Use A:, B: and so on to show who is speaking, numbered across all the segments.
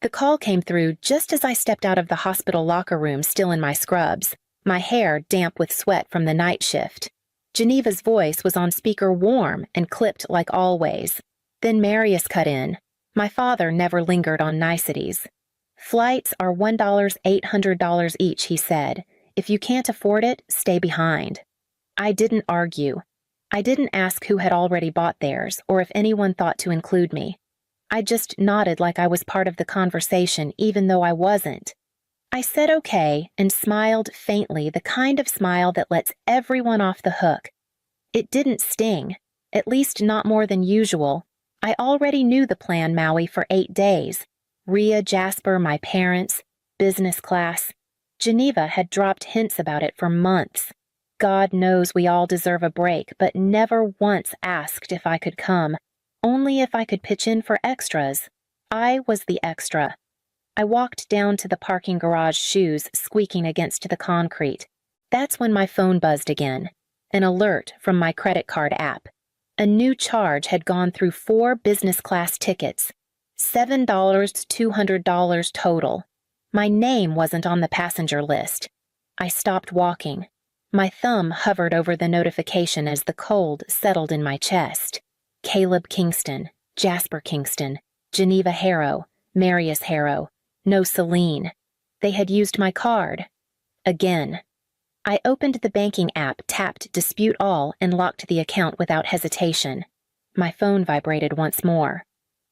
A: The call came through just as I stepped out of the hospital locker room, still in my scrubs, my hair damp with sweat from the night shift. Geneva's voice was on speaker, warm and clipped like always. Then Marius cut in. My father never lingered on niceties. "Flights are $1,800 each," he said. "If you can't afford it, stay behind." I didn't argue. I didn't ask who had already bought theirs or if anyone thought to include me. I just nodded like I was part of the conversation, even though I wasn't. I said okay and smiled faintly, the kind of smile that lets everyone off the hook. It didn't sting, at least not more than usual. I already knew the plan, Maui, for 8 days. Rhea, Jasper, my parents, business class. Geneva had dropped hints about it for months. God knows we all deserve a break, but never once asked if I could come, only if I could pitch in for extras. I was the extra. I walked down to the parking garage, shoes squeaking against the concrete. That's when my phone buzzed again. An alert from my credit card app. A new charge had gone through 4 business class tickets. $7, $200 total. My name wasn't on the passenger list. I stopped walking. My thumb hovered over the notification as the cold settled in my chest. Caleb Kingston, Jasper Kingston, Geneva Harrow, Marius Harrow, no Celine. They had used my card. Again. I opened the banking app, tapped Dispute All, and locked the account without hesitation. My phone vibrated once more.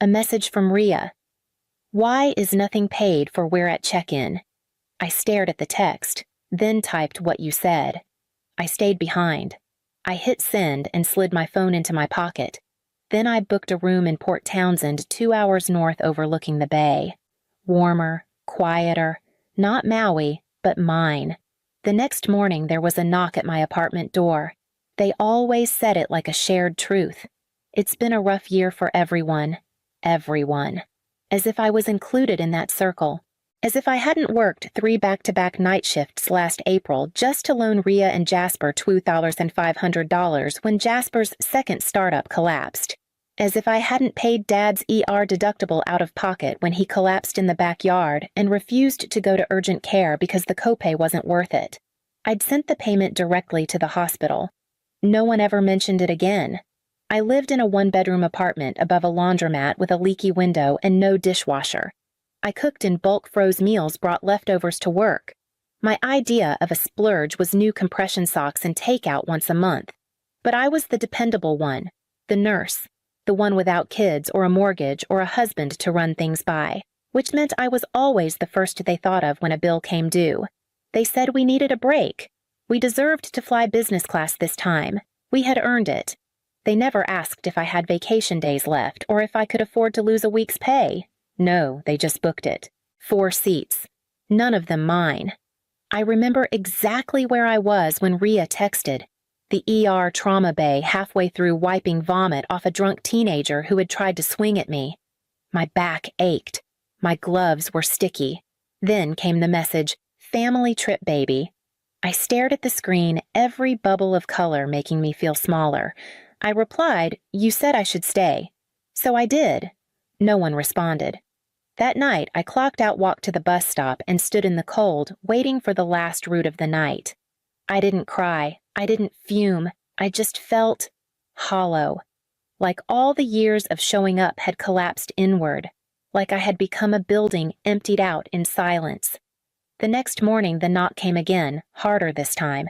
A: A message from Rhea. "Why is nothing paid for we're at check-in?" I stared at the text, then typed what you said. I stayed behind. I hit send and slid my phone into my pocket. Then I booked a room in Port Townsend, 2 hours north overlooking the bay. Warmer, quieter, not Maui, but mine. The next morning there was a knock at my apartment door. They always said it like a shared truth. It's been a rough year for everyone. Everyone. As if I was included in that circle. As if I hadn't worked 3 back-to-back night shifts last April just to loan Rhea and Jasper $2,500 when Jasper's second startup collapsed. As if I hadn't paid Dad's ER deductible out of pocket when he collapsed in the backyard and refused to go to urgent care because the copay wasn't worth it. I'd sent the payment directly to the hospital. No one ever mentioned it again. I lived in a 1-bedroom apartment above a laundromat with a leaky window and no dishwasher. I cooked in bulk froze meals, brought leftovers to work. My idea of a splurge was new compression socks and takeout once a month. But I was the dependable one, the nurse, the one without kids or a mortgage or a husband to run things by, which meant I was always the first they thought of when a bill came due. They said we needed a break. We deserved to fly business class this time. We had earned it. They never asked if I had vacation days left or if I could afford to lose a week's pay. No, they just booked it. 4 seats. None of them mine. I remember exactly where I was when Rhea texted. The ER trauma bay, halfway through wiping vomit off a drunk teenager who had tried to swing at me. My back ached. My gloves were sticky. Then came the message, "Family trip, baby." I stared at the screen, every bubble of color making me feel smaller. I replied, "You said I should stay." So I did. No one responded. That night, I clocked out, walked to the bus stop, and stood in the cold, waiting for the last route of the night. I didn't cry. I didn't fume. I just felt hollow. Like all the years of showing up had collapsed inward. Like I had become a building emptied out in silence. The next morning, the knock came again, harder this time.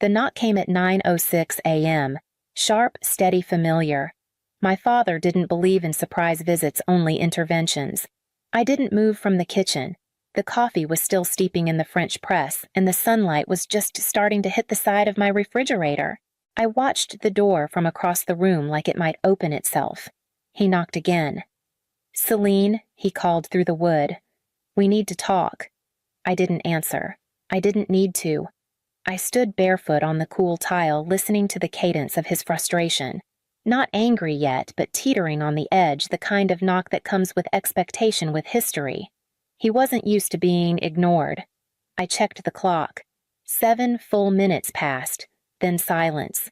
A: The knock came at 9:06 a.m. Sharp, steady, familiar. My father didn't believe in surprise visits, only interventions. I didn't move from the kitchen. The coffee was still steeping in the French press, and the sunlight was just starting to hit the side of my refrigerator. I watched the door from across the room like it might open itself. He knocked again. "Celine," he called through the wood. "We need to talk." I didn't answer. I didn't need to. I stood barefoot on the cool tile, listening to the cadence of his frustration. Not angry yet, but teetering on the edge, the kind of knock that comes with expectation with history. He wasn't used to being ignored. I checked the clock. 7 full minutes passed, then silence.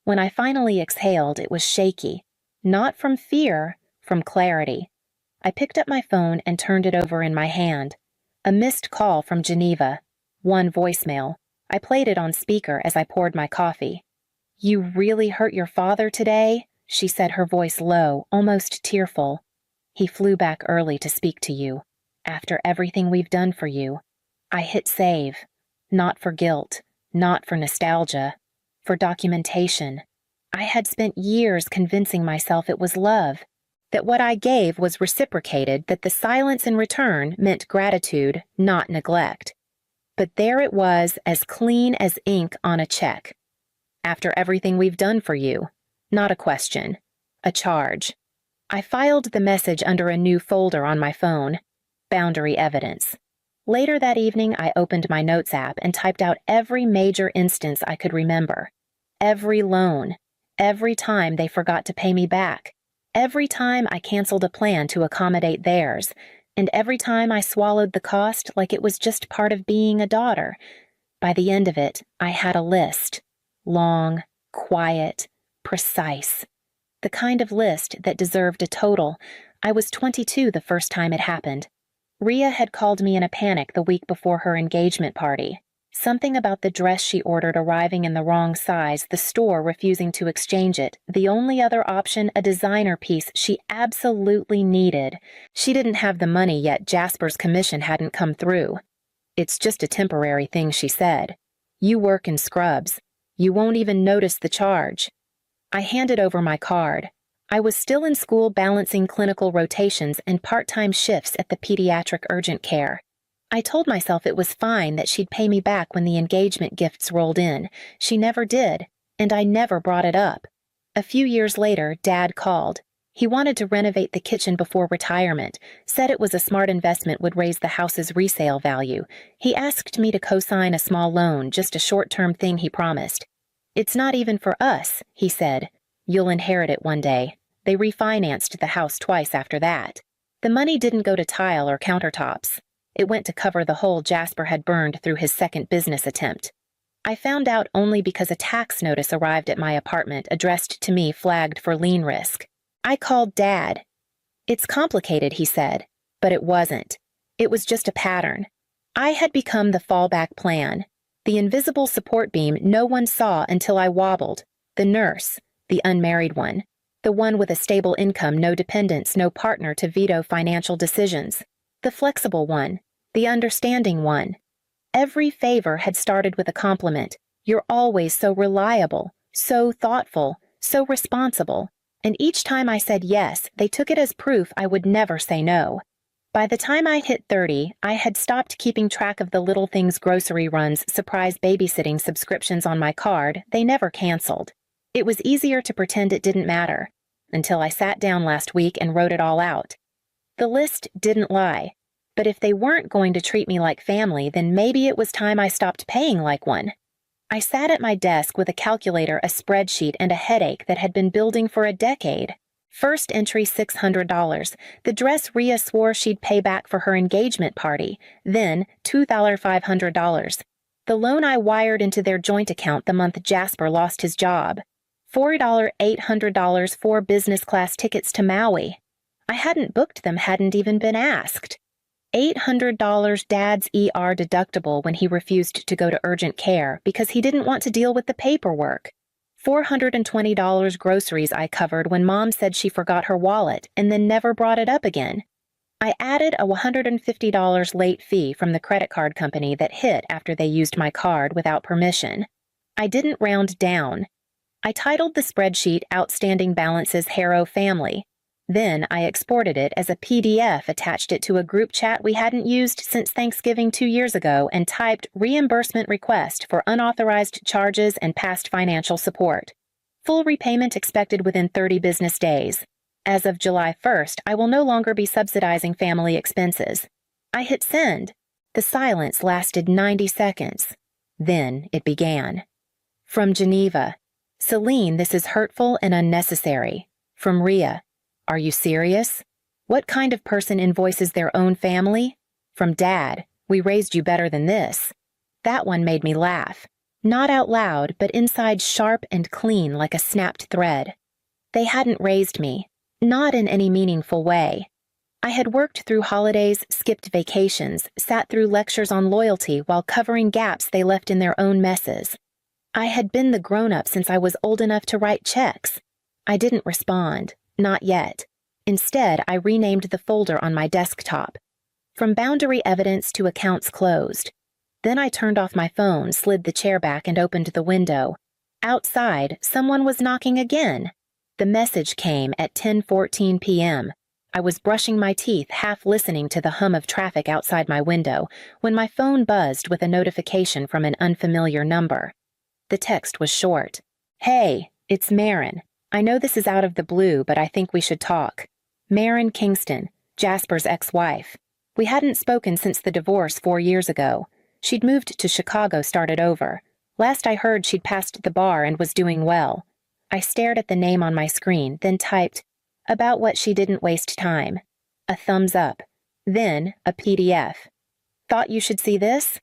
A: When I finally exhaled, it was shaky. Not from fear, from clarity. I picked up my phone and turned it over in my hand. A missed call from Geneva. One voicemail. I played it on speaker as I poured my coffee. "You really hurt your father today?" she said, her voice low, almost tearful. "He flew back early to speak to you. After everything we've done for you." I hit save. Not for guilt, not for nostalgia, for documentation. I had spent years convincing myself it was love, that what I gave was reciprocated, that the silence in return meant gratitude, not neglect. But there it was, as clean as ink on a check. "After everything we've done for you." Not a question. A charge. I filed the message under a new folder on my phone. Boundary evidence. Later that evening, I opened my notes app and typed out every major instance I could remember. Every loan. Every time they forgot to pay me back. Every time I canceled a plan to accommodate theirs. And every time I swallowed the cost like it was just part of being a daughter. By the end of it, I had a list. Long, quiet, precise. The kind of list that deserved a total. I was 22 the first time it happened. Rhea had called me in a panic the week before her engagement party. Something about the dress she ordered arriving in the wrong size, the store refusing to exchange it, the only other option a designer piece she absolutely needed. She didn't have the money yet. Jasper's commission hadn't come through. "It's just a temporary thing," she said. "You work in scrubs. You won't even notice the charge." I handed over my card. I was still in school balancing clinical rotations and part-time shifts at the pediatric urgent care. I told myself it was fine, that she'd pay me back when the engagement gifts rolled in. She never did, and I never brought it up. A few years later, Dad called. He wanted to renovate the kitchen before retirement, said it was a smart investment, would raise the house's resale value. He asked me to co-sign a small loan, just a short-term thing, he promised. "It's not even for us," he said. "You'll inherit it one day." They refinanced the house twice after that. The money didn't go to tile or countertops. It went to cover the hole Jasper had burned through his second business attempt. I found out only because a tax notice arrived at my apartment addressed to me, flagged for lien risk. I called Dad. "It's complicated," he said, but it wasn't. It was just a pattern. I had become the fallback plan, the invisible support beam no one saw until I wobbled, the nurse, the unmarried one. The one with a stable income, no dependents, no partner to veto financial decisions. The flexible one. The understanding one. Every favor had started with a compliment. "You're always so reliable, so thoughtful, so responsible." And each time I said yes, they took it as proof I would never say no. By the time I hit 30, I had stopped keeping track of the little things: grocery runs, surprise babysitting subscriptions on my card. They never canceled. It was easier to pretend it didn't matter, until I sat down last week and wrote it all out. The list didn't lie, but if they weren't going to treat me like family, then maybe it was time I stopped paying like one. I sat at my desk with a calculator, a spreadsheet, and a headache that had been building for a decade. First entry, $600, the dress Rhea swore she'd pay back for her engagement party, then $2,500. The loan I wired into their joint account the month Jasper lost his job. $800 for business class tickets to Maui. I hadn't booked them, hadn't even been asked. $800 Dad's ER deductible when he refused to go to urgent care because he didn't want to deal with the paperwork. $420 groceries I covered when Mom said she forgot her wallet and then never brought it up again. I added a $150 late fee from the credit card company that hit after they used my card without permission. I didn't round down. I titled the spreadsheet Outstanding Balances Harrow Family. Then I exported it as a PDF, attached it to a group chat we hadn't used since Thanksgiving 2 years ago, and typed reimbursement request for unauthorized charges and past financial support. Full repayment expected within 30 business days. As of July 1st, I will no longer be subsidizing family expenses. I hit send. The silence lasted 90 seconds. Then it began. From Geneva. "Celine, this is hurtful and unnecessary." From Rhea. "Are you serious? What kind of person invoices their own family?" From Dad. "We raised you better than this." That one made me laugh. Not out loud, but inside sharp and clean like a snapped thread. They hadn't raised me. Not in any meaningful way. I had worked through holidays, skipped vacations, sat through lectures on loyalty while covering gaps they left in their own messes. I had been the grown-up since I was old enough to write checks. I didn't respond, not yet. Instead, I renamed the folder on my desktop. From boundary evidence to accounts closed. Then I turned off my phone, slid the chair back, and opened the window. Outside, someone was knocking again. The message came at 10:14 p.m. I was brushing my teeth, half listening to the hum of traffic outside my window, when my phone buzzed with a notification from an unfamiliar number. The text was short. "Hey, it's Marin. I know this is out of the blue, but I think we should talk. Marin Kingston, Jasper's ex-wife. We hadn't spoken since the divorce 4 years ago. She'd moved to Chicago, started over. Last I heard, she'd passed the bar and was doing well." I stared at the name on my screen, then typed, "About what she didn't waste time." A thumbs up. Then a PDF. "Thought you should see this?"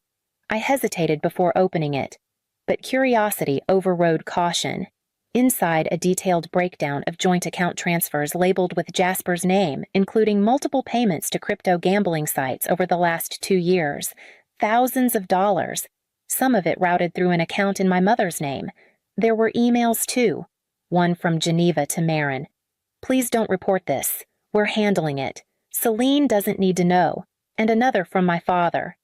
A: I hesitated before opening it, but curiosity overrode caution. Inside, a detailed breakdown of joint account transfers labeled with Jasper's name, including multiple payments to crypto gambling sites over the last 2 years. Thousands of dollars. Some of it routed through an account in my mother's name. There were emails, too. One from Geneva to Marin. "Please don't report this. We're handling it. Celine doesn't need to know." And another from my father.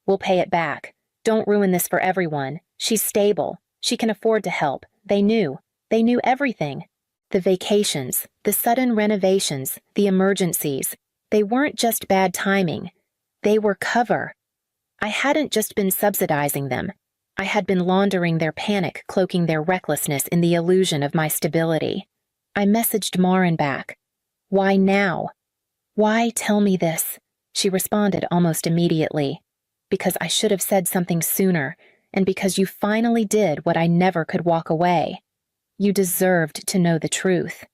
A: "We'll pay it back. Don't ruin this for everyone. She's stable. She can afford to help. They knew. They knew everything. The vacations, the sudden renovations, the emergencies. They weren't just bad timing. They were cover. I hadn't just been subsidizing them. I had been laundering their panic, cloaking their recklessness in the illusion of my stability. I messaged Marin back. "Why now?" "Why tell me this?" She responded almost immediately. "Because I should have said something sooner, and because you finally did what I never could walk away. You deserved to know the truth."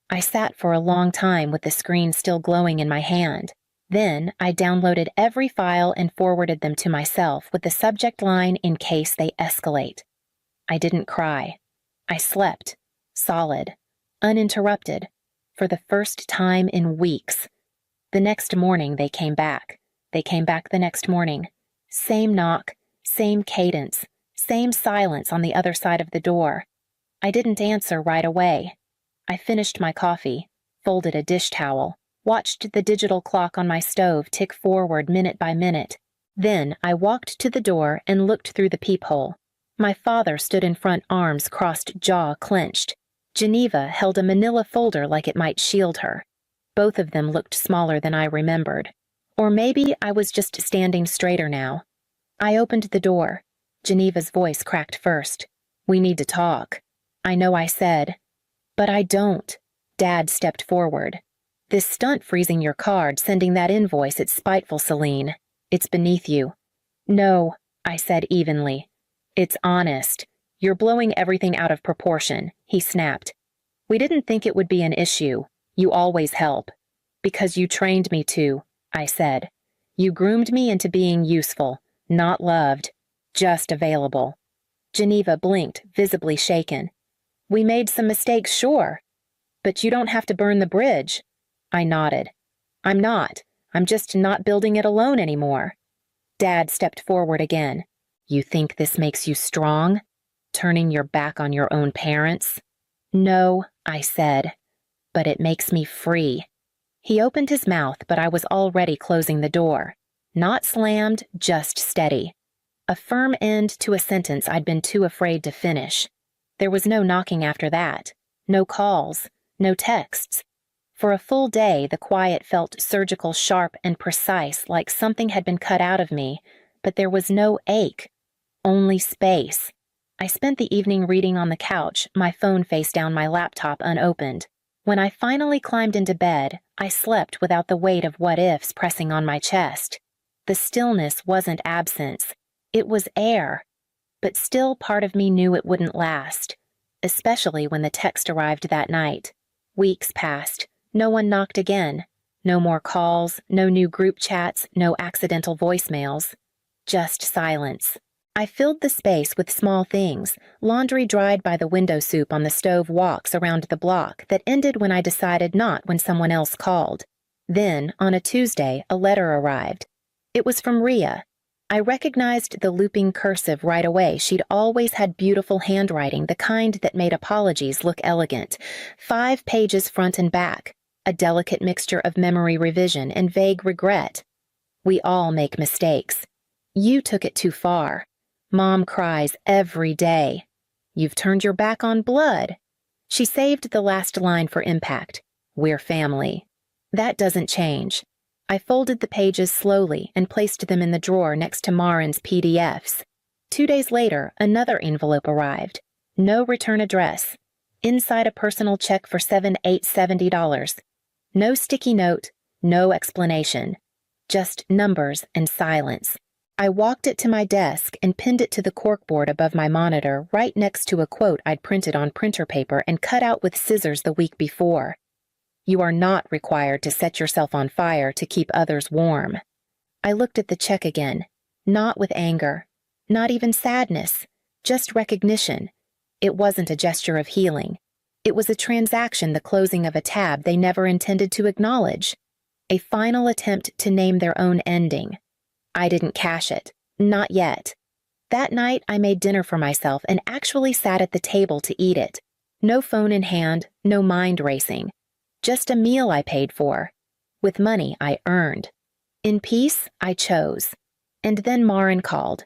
A: I sat for a long time with the screen still glowing in my hand. Then I downloaded every file and forwarded them to myself with the subject line, "In case they escalate." I didn't cry. I slept, solid, uninterrupted, for the first time in weeks. The next morning they came back. They came back the next morning. Same knock, same cadence, same silence on the other side of the door. I didn't answer right away. I finished my coffee, folded a dish towel, watched the digital clock on my stove tick forward minute by minute. Then I walked to the door and looked through the peephole. My father stood in front, arms crossed, jaw clenched. Geneva held a manila folder like it might shield her. Both of them looked smaller than I remembered. Or maybe I was just standing straighter now. I opened the door. Geneva's voice cracked first. "We need to talk." I know I said. "But I don't." Dad stepped forward. "This stunt freezing your card, sending that invoice, it's spiteful, Celine. It's beneath you." "No," I said evenly. "It's honest. You're blowing everything out of proportion," he snapped. "We didn't think it would be an issue. You always help." "Because you trained me to," I said. "You groomed me into being useful, not loved, just available." Geneva blinked, visibly shaken. "We made some mistakes, sure. But you don't have to burn the bridge." I nodded. "I'm not. I'm just not building it alone anymore." Dad stepped forward again. "You think this makes you strong? Turning your back on your own parents?" "No," I said. "But it makes me free." He opened his mouth, but I was already closing the door. Not slammed, just steady. A firm end to a sentence I'd been too afraid to finish. There was no knocking after that. No calls. No texts. For a full day, the quiet felt surgical, sharp, and precise, like something had been cut out of me, but there was no ache. Only space. I spent the evening reading on the couch, my phone face down, my laptop unopened. When I finally climbed into bed, I slept without the weight of what-ifs pressing on my chest. The stillness wasn't absence. It was air. But still, part of me knew it wouldn't last, especially when the text arrived that night. Weeks passed. No one knocked again. No more calls, no new group chats, no accidental voicemails. Just silence. I filled the space with small things, laundry dried by the window soup on the stove, walks around the block that ended when I decided not when someone else called. Then, on a Tuesday, a letter arrived. It was from Rhea. I recognized the looping cursive right away. She'd always had beautiful handwriting, the kind that made apologies look elegant. 5 pages front and back, a delicate mixture of memory revision and vague regret. We all make mistakes. You took it too far. Mom cries every day. You've turned your back on blood. She saved the last line for impact. We're family. That doesn't change. I folded the pages slowly and placed them in the drawer next to Marin's PDFs. 2 days later, another envelope arrived. No return address. Inside a personal check for $770. No sticky note, no explanation. Just numbers and silence. I walked it to my desk and pinned it to the corkboard above my monitor, right next to a quote I'd printed on printer paper and cut out with scissors the week before. You are not required to set yourself on fire to keep others warm. I looked at the check again, not with anger, not even sadness, just recognition. It wasn't a gesture of healing. It was a transaction, the closing of a tab they never intended to acknowledge. A final attempt to name their own ending. I didn't cash it. Not yet. That night, I made dinner for myself and actually sat at the table to eat it. No phone in hand, no mind racing. Just a meal I paid for. With money I earned. In peace, I chose. And then Marin called.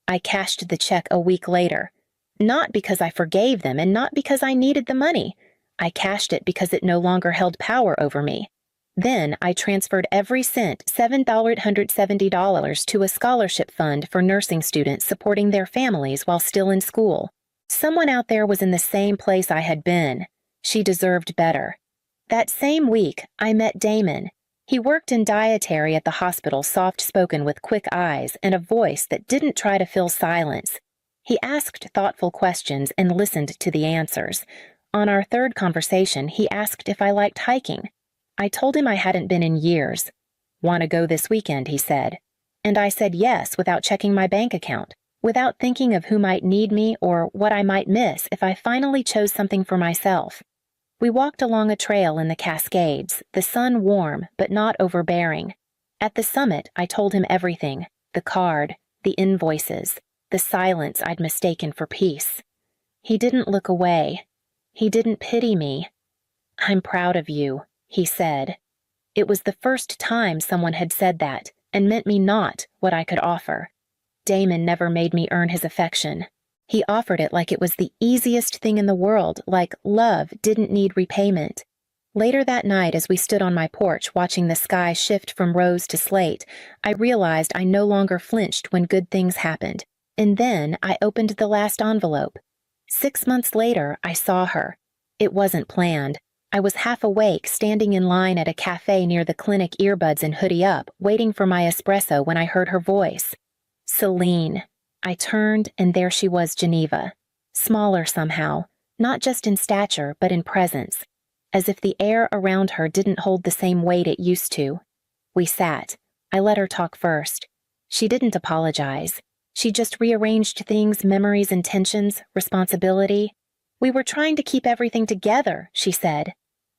A: I cashed the check a week later. Not because I forgave them and not because I needed the money. I cashed it because it no longer held power over me. Then I transferred every cent, $770, to a scholarship fund for nursing students supporting their families while still in school. Someone out there was in the same place I had been. She deserved better. That same week, I met Damon. He worked in dietary at the hospital, soft-spoken with quick eyes and a voice that didn't try to fill silence. He asked thoughtful questions and listened to the answers. On our third conversation, he asked if I liked hiking. I told him I hadn't been in years. "Want to go this weekend?" he said. And I said yes without checking my bank account, without thinking of who might need me or what I might miss if I finally chose something for myself. We walked along a trail in the Cascades, the sun warm but not overbearing. At the summit, I told him everything, the card, the invoices, the silence I'd mistaken for peace. He didn't look away. He didn't pity me. "I'm proud of you," he said. It was the first time someone had said that and meant me not what I could offer. Damon never made me earn his affection. He offered it like it was the easiest thing in the world, like love didn't need repayment. Later that night, as we stood on my porch watching the sky shift from rose to slate, I realized I no longer flinched when good things happened. And then I opened the last envelope. 6 months later, I saw her. It wasn't planned. I was half awake, standing in line at a cafe near the clinic, earbuds and hoodie up, waiting for my espresso when I heard her voice. Celine. I turned, and there she was, Geneva. Smaller somehow, not just in stature, but in presence, as if the air around her didn't hold the same weight it used to. We sat. I let her talk first. She didn't apologize. She just rearranged things, memories, intentions, responsibility. "We were trying to keep everything together," she said.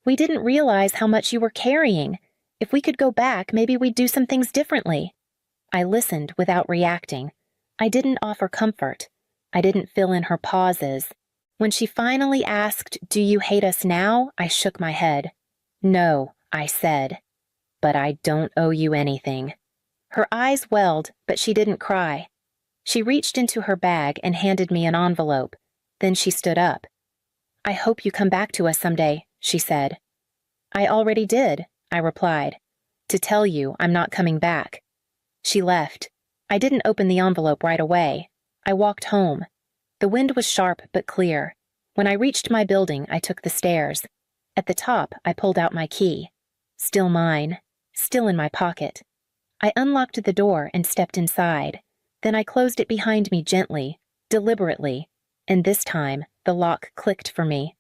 A: "We didn't realize how much you were carrying. If we could go back, maybe we'd do some things differently." I listened without reacting. I didn't offer comfort. I didn't fill in her pauses. When she finally asked, "Do you hate us now?" I shook my head. "No," I said. "But I don't owe you anything." Her eyes welled, but she didn't cry. She reached into her bag and handed me an envelope. Then she stood up. "I hope you come back to us someday," she said. "I already did," I replied. "To tell you I'm not coming back." She left. I didn't open the envelope right away. I walked home. The wind was sharp but clear. When I reached my building, I took the stairs. At the top, I pulled out my key. Still mine. Still in my pocket. I unlocked the door and stepped inside. Then I closed it behind me gently, deliberately, and this time the lock clicked for me.